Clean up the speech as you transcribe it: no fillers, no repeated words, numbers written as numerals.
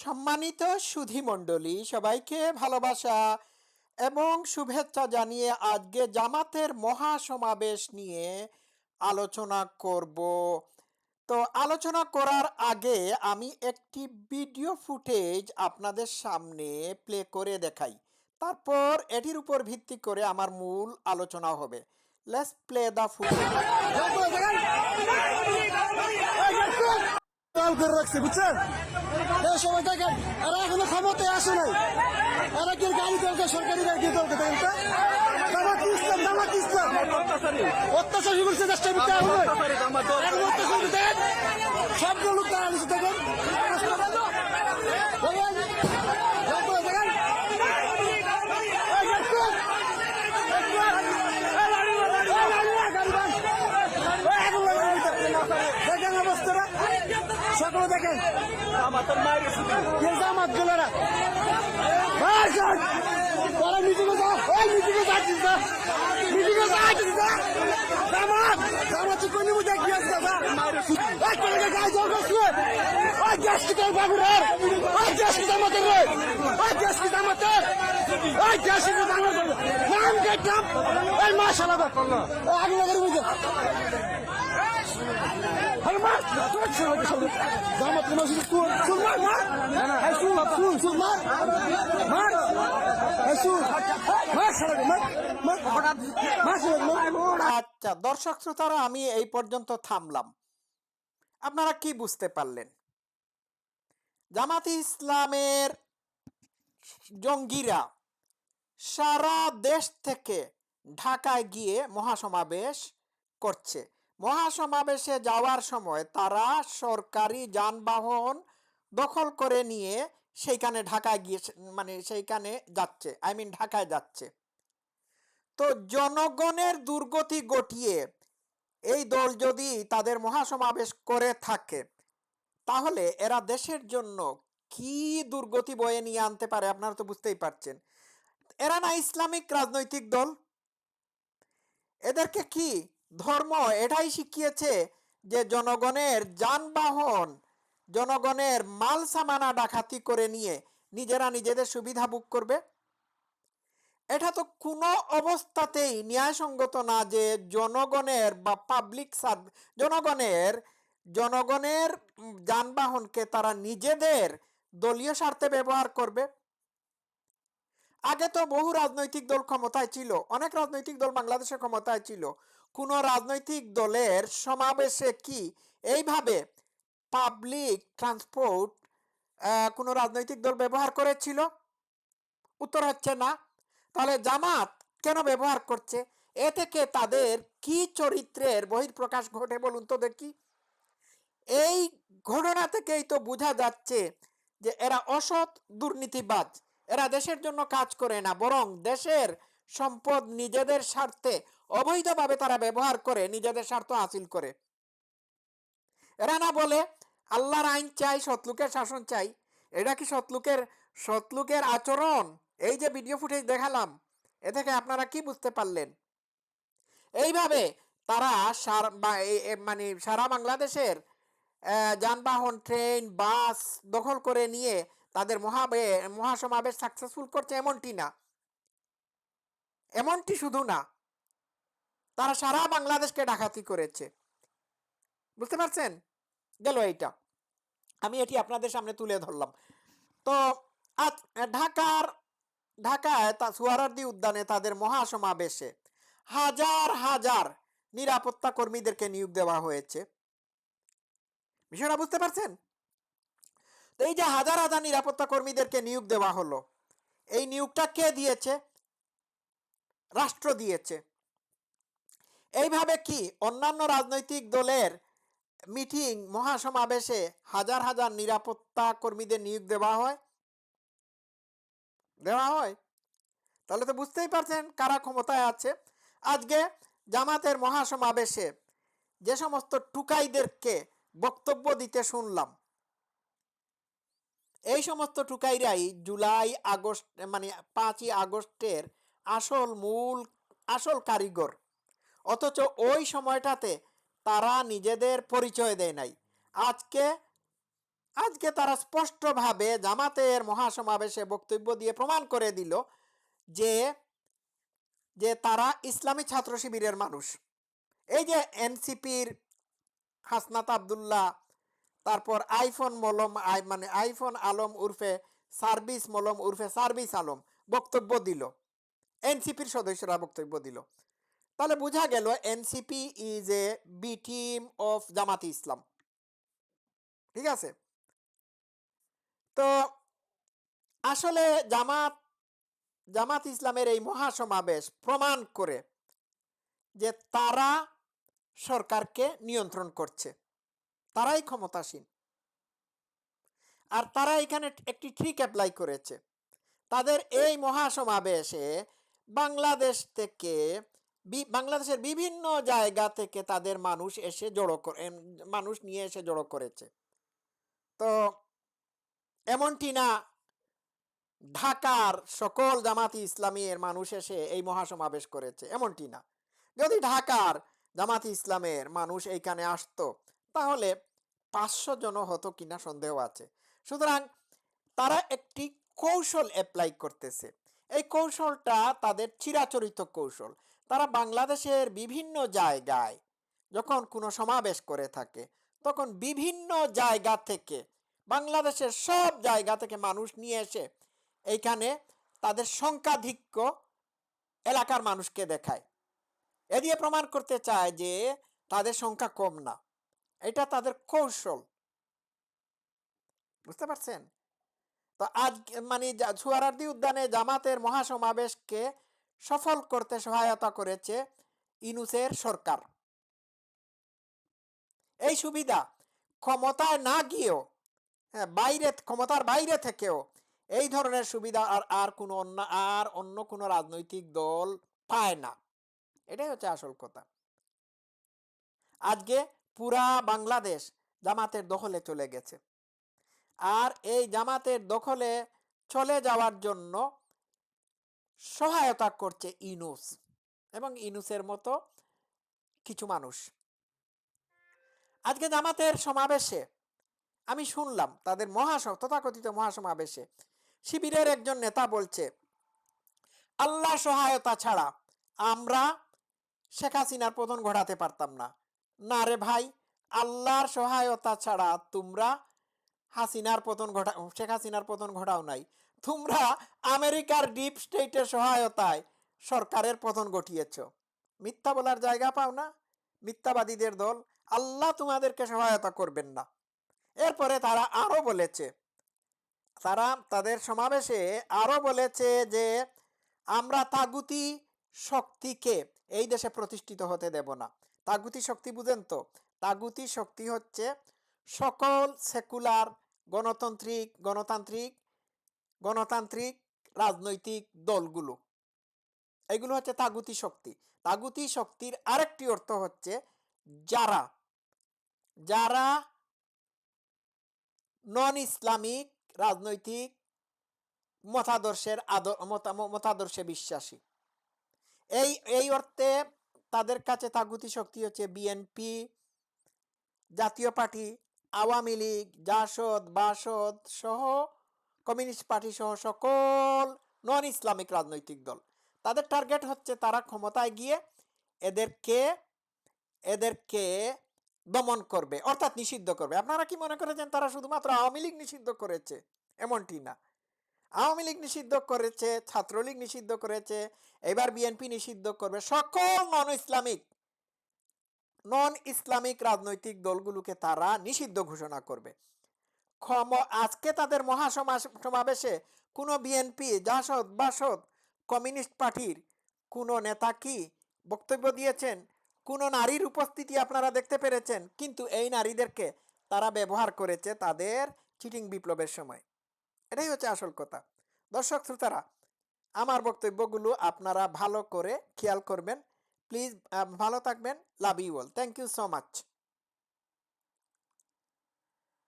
সম্মানিত সুধী মণ্ডলী, সবাইকে ভালোবাসা এবং শুভেচ্ছা জানিয়ে আজকে জামাতের মহাসমাবেশ নিয়ে আলোচনা করব। তো আলোচনা করার আগে আমি একটি ভিডিও ফুটেজ আপনাদের সামনে প্লে করে দেখাই, তারপর এটির উপর ভিত্তি করে আমার মূল আলোচনা হবে। Let's play the footage. করে রাখছে বুঝছেন, এই সময় দেখেন এরা এখনো ক্ষমতায় আসে নাই। এরা কি গাড়ি দরকার, সরকারি গাড়ি দরকার দেখেন তো। জামাত ইসলাম অত্যাচার করছে দেশটার ভিতরে অত্যাচার দেখেন, সবগুলো লোক দাঁড়ানো দেখেন। দেখেন অবস্থাটা, সকলে দেখেন জামাত গুলারা মিটিংয়ে যাও, ওই মিটিংয়ে যাচ্ছিস না, মিটিংয়ে যাচ্ছিস না। জামাত জামাত কোন দেখি আসছে গায়ে জল করছে ওই দেশ কি তোর বাবুরের, ওই দেশ কি জামাতের রে, ওই দেশ কি জামাতের, ওই দেশ কি জামাতের নাম দেখলাম ওই মাশাআল্লাহ আগে করে বুঝে জামাত আচ্ছা দর্শক শ্রোতারা, আমি এই পর্যন্ত থামলাম। আপনারা কি বুঝতে পারলেন? জামাতে ইসলামের জঙ্গিরা সারা দেশ থেকে ঢাকায় গিয়ে মহাসমাবেশ করছে। মহাসমাবেশে যাওয়ার সময় তারা সরকারি যানবাহন দখল করে নিয়ে সেইখানে ঢাকায় গিয়ে সেইখানে যাচ্ছে, ঢাকায় যাচ্ছে। তো জনগণের দুর্গতি ঘটিয়ে এই দল যদি তাদের মহাসমাবেশ করে থাকে, তাহলে এরা দেশের জন্য কি দুর্গতি বয়ে নিয়ে আনতে পারে আপনারা তো বুঝতেই পারছেন। এরা না ইসলামিক রাজনৈতিক দল? এদেরকে কি ধর্ম এটাই শিখিয়েছে যে জনগণের যানবাহন, জনগণের মাল সামানা ডাকাতি করে নিয়ে নিজেরা নিজেদের সুবিধা ভোগ করবে? এটা তো কোনো অবস্থাতেই ন্যায়সঙ্গত না যে জনগণের বা পাবলিক জনগণের যানবাহনকে তারা নিজেদের দলীয় স্বার্থে ব্যবহার করবে। আগে তো বহু রাজনৈতিক দল ক্ষমতায় ছিল, অনেক রাজনৈতিক দল বাংলাদেশে ক্ষমতায় ছিল। কোন রাজনৈতিক দলের সমাবেশে কি এইভাবে পাবলিক ট্রান্সপোর্ট কোন রাজনৈতিক দল ব্যবহার করেছিল? উত্তর হচ্ছে না। তাহলে জামাত কেন ব্যবহার করছে? এ থেকে তাদের কি চরিত্রের বহিঃপ্রকাশ ঘটে বলুন তো দেখি। এই ঘটনা থেকেই তো বোঝা যাচ্ছে যে এরা অসৎ দুর্নীতিবাজ। এরা দেশের জন্য কাজ করে না, বরং দেশের সম্পদ নিজেদের স্বার্থে অবৈধভাবে তারা ব্যবহার করে নিজেদের স্বার্থ হাসিল করে। এরা না বলে আল্লাহর আইন চাই, সৎলোকের শাসন চাই। এটা কি সৎলোকের আচরণ? এই যে ভিডিও ফুটেজ দেখালাম, এ থেকে আপনারা কি বুঝতে পারলেন? এইভাবে তারা সারা বাংলাদেশের যানবাহন, ট্রেন, বাস দখল করে নিয়ে তাদের মহাসমাবেশ সাকসেসফুল করছে এমনটি না, এমনটি শুধু না, তারা সারা বাংলাদেশকে ডাকাতি করেছে। বুঝতে পারছেন? গেল এইটা, আমি এটি আপনাদের সামনে তুলে ধরলাম। তো আজ ঢাকায় সোহরাওয়ার্দী উদ্যানে তাদের মহাসমাবেশে হাজার হাজার নিরাপত্তা কর্মীদেরকে নিয়োগ দেওয়া হয়েছে। বিষয়টা বুঝতে পারছেন? তো এই যে হাজার হাজার নিরাপত্তা কর্মীদেরকে নিয়োগ দেওয়া হলো, এই নিয়োগটা কে দিয়েছে? রাষ্ট্র দিয়েছে। এইভাবে কি অন্যান্য রাজনৈতিক দলের মিটিং, মহাসমাবেশে হাজার হাজার নিরাপত্তা কর্মীদের নিয়োগ দেওয়া হয়? তাহলে তো বুঝতেই পারছেন কারা ক্ষমতায় আছে। আজকে জামাতের মহাসমাবেশে যে সমস্ত টুকাইদেরকে বক্তব্য দিতে শুনলাম, এই সমস্ত টুকাইরাই জুলাই আগস্ট 5ই আগস্টের আসল কারিগর। অথচ ওই সময়টাতে তারা নিজেদের পরিচয় দেয় নাই। আজকে আজকে তারা স্পষ্টভাবে জামাতের মহাসমাবেশে বক্তব্য দিয়ে প্রমাণ করে দিল যে যে তারা ইসলামী ছাত্র শিবিরের মানুষ। এই যে এনসিপির হাসনাত আবদুল্লাহ, তারপর আইফোন মলম মানে আইফোন আলম উর্ফে সার্ভিস মলম উর্ফে সার্ভিস আলম বক্তব্য দিল, এনসিপির সদস্যরা বক্তব্য দিল, তাহলে বোঝা গেল NCP is a B team of Jamaati Islam. ঠিক আছে, তো আসলে জামাত ইসলামের এই মহাসমাবেশ প্রমাণ করে যে তারা সরকারকে নিয়ন্ত্রণ করছে, তারাই ক্ষমতাসীন। আর তারা এখানে একটি ট্রিক অ্যাপ্লাই করেছে। তাদের এই মহাসমাবেশে বাংলাদেশ থেকে বাংলাদেশের বিভিন্ন জায়গা থেকে তাদের মানুষ নিয়ে এসে জড়ো করেছে। তো এমনটি না ঢাকার সকল জামাতি ইসলামীর মানুষ এসে এই মহাসমাবেশ করেছে, এমনটি না। যদি ঢাকার জামাতি ইসলামের মানুষ এইখানে আসতো তাহলে 500 জন হতো কিনা সন্দেহ আছে। সুতরাং তারা একটি কৌশল অ্যাপ্লাই করতেছে। এই কৌশলটা তাদের চিরাচরিত কৌশল। তারা বাংলাদেশের বিভিন্ন জায়গায় যখন কোনো সমাবেশ করে থাকে তখন বিভিন্ন জায়গা থেকে, বাংলাদেশের সব জায়গা থেকে মানুষ নিয়ে এসে এইখানে তাদের সংখ্যাধিক্য এলাকার মানুষকে দেখায়। এ দিয়ে প্রমাণ করতে চায় যে তাদের সংখ্যা কম না। এটা তাদের কৌশল, বুঝতে পারছেন? তো আজ মানে সোহরাওয়ার্দী উদ্যানে জামাতের মহাসমাবেশকে সফল করতে সহায়তা করেছে ইউনূসের সরকার। এই সুবিধা ক্ষমতায় না গিয়েও, ক্ষমতার বাইরে থেকেও এই ধরনের সুবিধা অন্য কোনো রাজনৈতিক দল পায় না। এটাই হচ্ছে আসল কথা। আজকে পুরা বাংলাদেশ জামাতের দখলে চলে গেছে, আর এই জামাতের দখলে চলে যাওয়ার জন্য সহায়তা করছে ইউনূস এবং ইউনূসের মতো কিছু মানুষ। আজকে জামাতের সমাবেশে আমি শুনলাম, তাদের তথাকথিত মহাসমাবেশে শিবিরের একজন নেতা বলছে, আল্লাহ সহায়তা ছাড়া আমরা শেখ হাসিনার পতন ঘটাতে পারতাম না। না রে ভাই, আল্লাহর সহায়তা ছাড়া তোমরা শেখ হাসিনার পতন ঘটাও নাই, তোমরা আমেরিকার ডিপ স্টেটের সহায়তায় সরকারের পতন ঘটিয়েছ। মিথ্যা বলার জায়গা পাও না, মিথ্যাবাদীদের দল। আল্লাহ তোমাদেরকে সহায়তা করবেন না। এরপরে তারা আরো বলেছে, তাদের সমাবেশে আরো বলেছে যে আমরা তাগুতি শক্তিকে এই দেশে প্রতিষ্ঠিত হতে দেব না। তাগুতি শক্তি বুঝেন তো? তাগুতি শক্তি হচ্ছে সকল সেকুলার গণতান্ত্রিক রাজনৈতিক দলগুলো, এগুলো হচ্ছে তাগুতি শক্তি। তাগুতি শক্তির আরেকটি অর্থ হচ্ছে যারা নন ইসলামিক রাজনৈতিক মতাদর্শে বিশ্বাসী। এই অর্থে তাদের কাছে তাগুতি শক্তি হচ্ছে বিএনপি, জাতীয় পার্টি, আওয়ামী লীগ, জাসদ, বাসদ সহ কমিউনিস্ট পার্টি সহ সকল নন ইসলামিক রাজনৈতিক দল। তাদের টার্গেট হচ্ছে তারা ক্ষমতায় গিয়ে এদেরকে দমন করবে, অর্থাৎ নিষিদ্ধ করবে। আপনারা কি মনে করেছেন তারা শুধুমাত্র আওয়ামী লীগ নিষিদ্ধ করেছে? এমনটি না। আওয়ামী লীগ নিষিদ্ধ করেছে, ছাত্রলীগ নিষিদ্ধ করেছে, এবার বিএনপি নিষিদ্ধ করবে। সকল নন ইসলামিক রাজনৈতিক দলগুলোকে তারা নিষিদ্ধ ঘোষণা করবে। আজকে তাদের মহাসমাবেশে কোনো বিএনপি, জাসদ, বাসদ, কমিউনিস্ট পার্টির কোনো নেতা কি বক্তব্য দিয়েছেন? কোনো নারীর উপস্থিতি আপনারা দেখতে পেরেছেন? কিন্তু এই নারীদেরকে তারা ব্যবহার করেছে তাদের চিটিং বিপ্লবের সময়। এটাই হচ্ছে আসল কথা। দর্শক শ্রোতারা, আমার বক্তব্যগুলো আপনারা ভালো করে খেয়াল করবেন প্লিজ। ভালো থাকবেন। Love you all. Thank you so much.